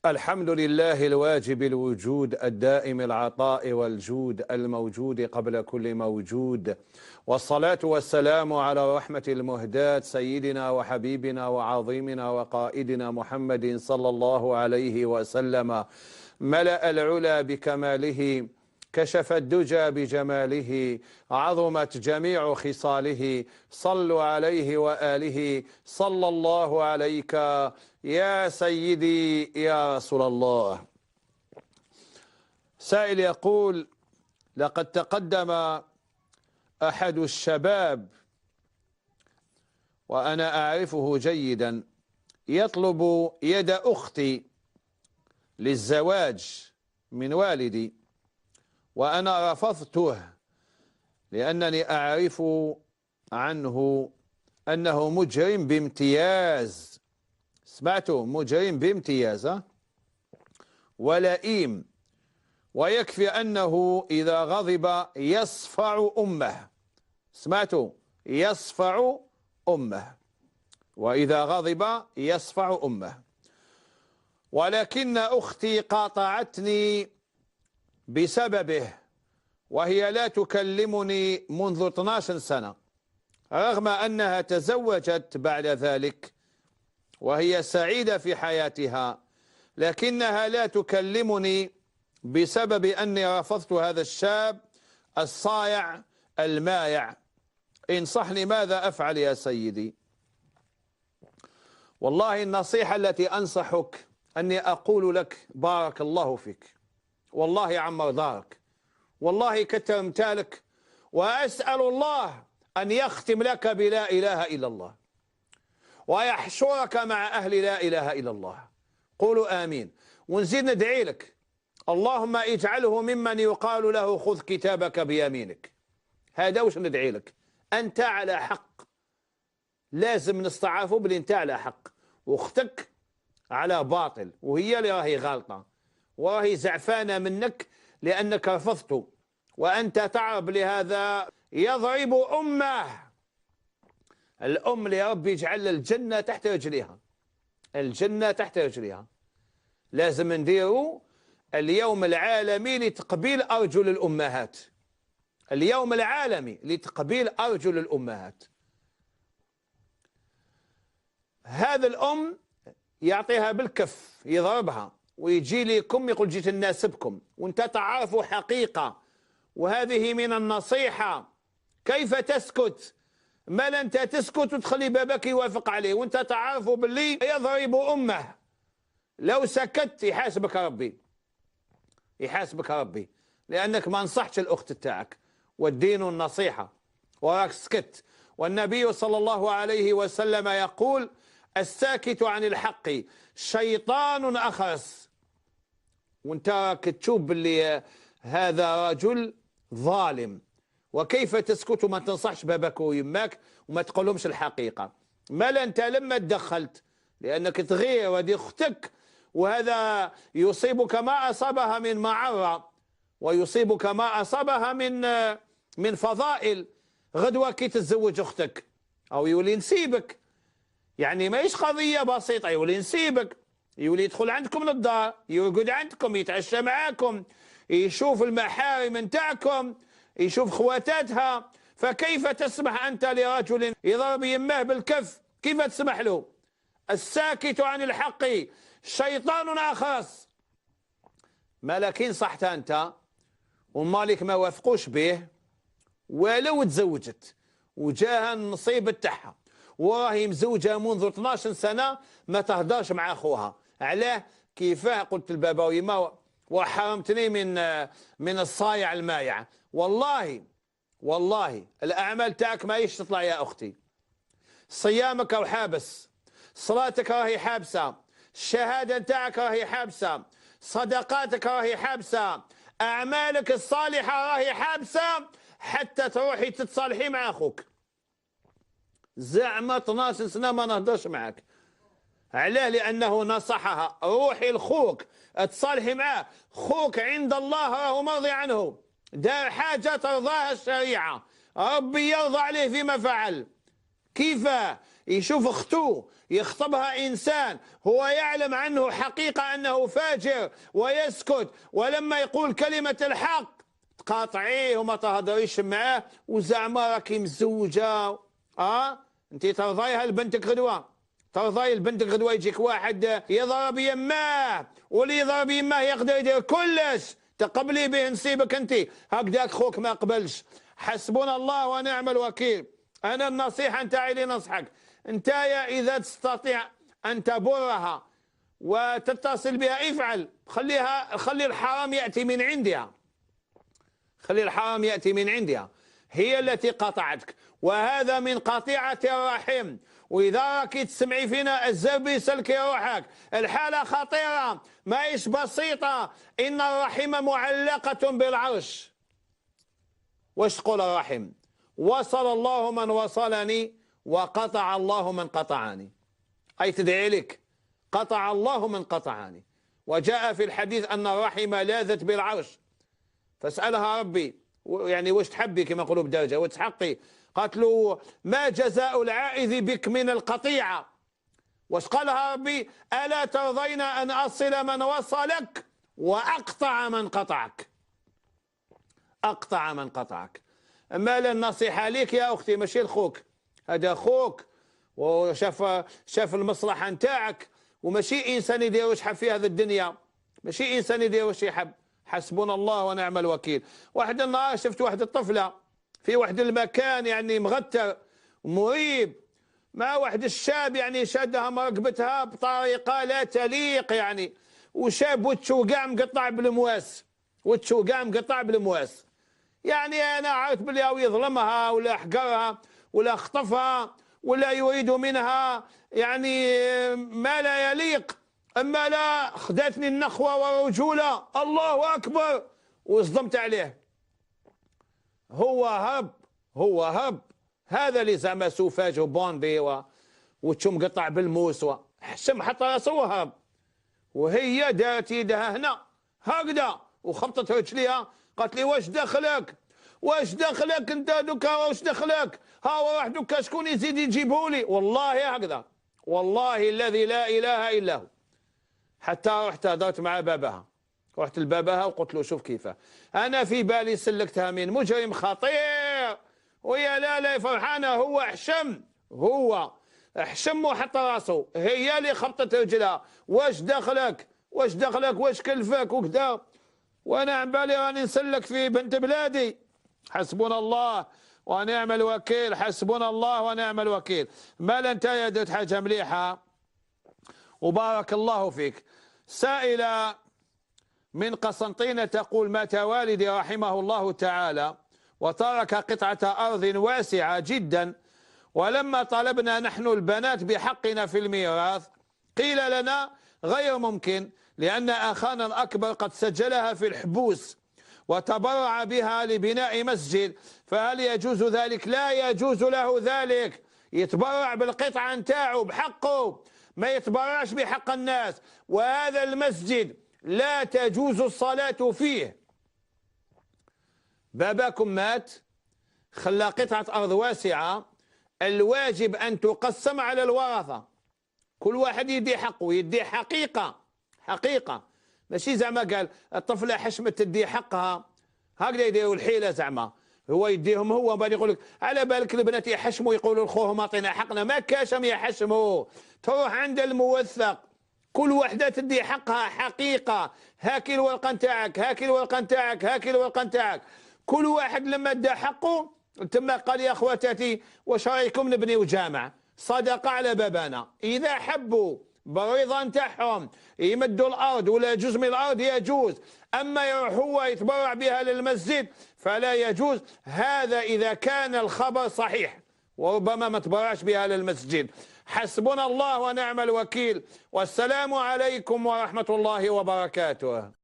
الحمد لله الواجب الوجود الدائم العطاء والجود الموجود قبل كل موجود، والصلاة والسلام على رحمة المهداة سيدنا وحبيبنا وعظيمنا وقائدنا محمد صلى الله عليه وسلم. ملأ العلا بكماله، كشف الدجى بجماله، عظمت جميع خصاله. صلوا عليه وآله، صلى الله عليك يا سيدي يا رسول الله. سائل يقول: لقد تقدم أحد الشباب وأنا أعرفه جيدا يطلب يد أختي للزواج من والدي، وأنا رفضته لأنني أعرف عنه أنه مجرم بامتياز. سمعتوا؟ مجرم بامتياز ولئيم، ويكفي أنه إذا غضب يصفع أمه. سمعتوا؟ يصفع أمه، وإذا غضب يصفع أمه. ولكن أختي قاطعتني بسببه، وهي لا تكلمني منذ 12 سنة، رغم أنها تزوجت بعد ذلك وهي سعيدة في حياتها، لكنها لا تكلمني بسبب أني رفضت هذا الشاب الصايع المايع. انصحني، ماذا أفعل يا سيدي؟ والله النصيحة التي أنصحك أني أقول لك: بارك الله فيك، والله عمر دارك، والله كتر امتالك، وأسأل الله أن يختم لك بلا إله إلا الله، ويحشرك مع أهل لا إله إلا الله. قولوا آمين. ونزيد ندعي لك: اللهم اجعله ممن يقال له خذ كتابك بيمينك. هذا وش ندعي لك. أنت على حق، لازم نستعرفوا بلي أنت على حق، واختك على باطل، وهي اللي راهي غالطة وراهي زعفانة منك لأنك رفضته. وأنت تعرف لهذا يضرب أمه. الأم اللي ربي يجعل الجنة تحت رجليها، الجنة تحت رجليها. لازم نديروا اليوم العالمي لتقبيل أرجل الأمهات، اليوم العالمي لتقبيل أرجل الأمهات. هذا الأم يعطيها بالكف، يضربها ويجي لكم يقول جيت نناسبكم، وانت تعرفوا حقيقة، وهذه من النصيحة. كيف تسكت؟ ما لا انت تسكت وتخلي بابك يوافق عليه وانت تعرف باللي يضرب أمه. لو سكت يحاسبك ربي، يحاسبك ربي، لأنك ما نصحتش الأخت تاعك، والدين النصيحة وراك سكت. والنبي صلى الله عليه وسلم يقول: الساكت عن الحق شيطان أخرس. وانت راك تشوف باللي هذا رجل ظالم، وكيف تسكت وما تنصحش بابك ويماك وما تقولهمش الحقيقة؟ مالا انت لما تدخلت لأنك تغير ودي أختك، وهذا يصيبك ما أصابها من معرة، ويصيبك ما أصابها من فضائل. غدوة كي تتزوج أختك أو يولي نسيبك، يعني ماهيش قضية بسيطة، يولي نسيبك، يولي يدخل عندكم للدار، يرقد عندكم، يتعشى معاكم، يشوف المحارم نتاعكم، يشوف خواتاتها. فكيف تسمح أنت لرجل يضرب يماه بالكف؟ كيف تسمح له؟ الساكت عن الحق شيطان أخرس. ما لكن صحت أنت ومالك ما وافقوش به، ولو تزوجت وجاها النصيب تاعها وراهي مزوجة منذ 12 سنة، ما تهدرش مع أخوها. علاه؟ كيفاه؟ قلت البابا ويما وحرمتني من الصايع المايع. والله الأعمال تاعك ما تطلع يا أختي. صيامك راهي حابس، صلاتك راهي حابسة، الشهادة تاعك راهي حابسة، صدقاتك راهي حابسة، أعمالك الصالحة راهي حابسة، حتى تروحي تتصالحي مع أخوك. زعما 12 سنة ما نهضرش معك. علاه؟ لأنه نصحها. روحي لخوك تصالحي معاه، خوك عند الله راهو مرضي عنه، دار حاجة ترضاها الشريعة، ربي يرضى عليه فيما فعل. كيف يشوف أخته يخطبها إنسان هو يعلم عنه حقيقة أنه فاجر ويسكت، ولما يقول كلمة الحق تقاطعيه وما تهضريش معاه، وزعما راكي مزوجة. أنت ترضيها لبنتك غدوة؟ ترضي لبنتك غدوة يجيك واحد يضرب يماه، واللي يضرب يماه يقدر يدير كلش تقبلي به نصيبك أنت، هكذاك خوك ما قبلش. حسبنا الله ونعم الوكيل. أنا النصيحة نتاعي اللي نصحك أنت إذا تستطيع أن تبرها وتتصل بها افعل، خلي الحرام يأتي من عندها، خلي الحرام يأتي من عندها، هي التي قطعتك، وهذا من قطيعة الرحم. وإذا راكي تسمعي فينا الزربي سلكي روحك، الحالة خطيرة ماهيش بسيطة، إن الرحم معلقة بالعرش. واش تقول الرحم؟ وصل الله من وصلني وقطع الله من قطعني، أي تدعي لك قطع الله من قطعني. وجاء في الحديث أن الرحم لاذت بالعرش، فاسألها ربي يعني واش تحبي كما يقولوا بدرجة وتحقي، قالت له ما جزاء العائذ بك من القطيعة؟ واش قالها ربي؟ ألا ترضين أن أصل من وصلك وأقطع من قطعك؟ أقطع من قطعك. أما النصيحة ليك يا أختي ماشي لخوك، هذا خوك وشاف المصلحة نتاعك، وماشي إنسان يدير واش حب في هذه الدنيا، ماشي إنسان يدير واش يحب. حسبنا الله ونعم الوكيل. واحد النهار شفت واحد الطفلة في واحد المكان يعني مغتر مريب، مع واحد الشاب يعني شادها مرقبتها بطريقة لا تليق يعني، وشاب وتشو كاع مقطع بالمواس، وتشو كاع مقطع بالمواس. يعني أنا عرفت بلي هو يظلمها ولا حقرها ولا خطفها ولا يريد منها يعني ما لا يليق. أما لا، خدتني النخوة والرجولة، الله أكبر، وصدمت عليه. هو هب هذا اللي زعما سوفاج وبوندي وتشم قطع بالموس حشم حتى راسه هرب، وهي دارت يدها هنا هكذا وخبطت رجليها، قالت لي واش دخلك؟ واش دخلك انت دوكا؟ واش دخلك؟ ها واحد دوكا شكون يزيد يجيبهولي؟ والله هكذا، والله الذي لا اله الا هو. حتى رحت هضرت مع باباها، رحت لباباها وقلت له شوف كيفاه، انا في بالي سلكتها من مجرم خطير، ويا لا فرحانه، هو حشم وحط راسه، هي اللي خبطت رجلها. واش دخلك؟ واش دخلك؟ واش كلفك وكذا؟ وانا عن بالي راني نسلك في بنت بلادي. حسبنا الله ونعم الوكيل، حسبنا الله ونعم الوكيل. مال انت يا درت حاجه مليحه وبارك الله فيك. سائلة من قسنطينة تقول مات والدي رحمه الله تعالى وترك قطعة أرض واسعة جدا، ولما طلبنا نحن البنات بحقنا في الميراث قيل لنا غير ممكن، لأن أخانا الأكبر قد سجلها في الحبوس وتبرع بها لبناء مسجد، فهل يجوز ذلك؟ لا يجوز له ذلك، يتبرع بالقطعة نتاعو بحقه، ما يتبرعش بحق الناس. وهذا المسجد لا تجوز الصلاة فيه. باباكم مات خلى قطعة أرض واسعة، الواجب أن تقسم على الورثة، كل واحد يدي حقه، يدي حقيقة ماشي زعما قال الطفلة حشمت تدي حقها هكذا يديروا الحيلة، زعما هو يديهم هو بعد يقول لك على بالك البنات يحشموا يقولوا لخوهم اعطينا حقنا، ما كاشم يحشموا، تروح عند الموثق، كل وحده تدي حقها حقيقه، هاكي الورقه نتاعك، هاكي الورقه نتاعك، هاكي الورقه نتاعك، كل واحد لما ادى حقه تما قال يا اخواتاتي واش رايكم نبنيو جامع صدقه على بابانا، اذا حبوا بالرضا نتاعهم يمدوا الارض ولا جزء من الارض يجوز، اما يروح هو يتبرع بها للمسجد فلا يجوز. هذا اذا كان الخبر صحيح، وربما ما تبرعش بها للمسجد. حسبنا الله ونعم الوكيل، والسلام عليكم ورحمة الله وبركاته.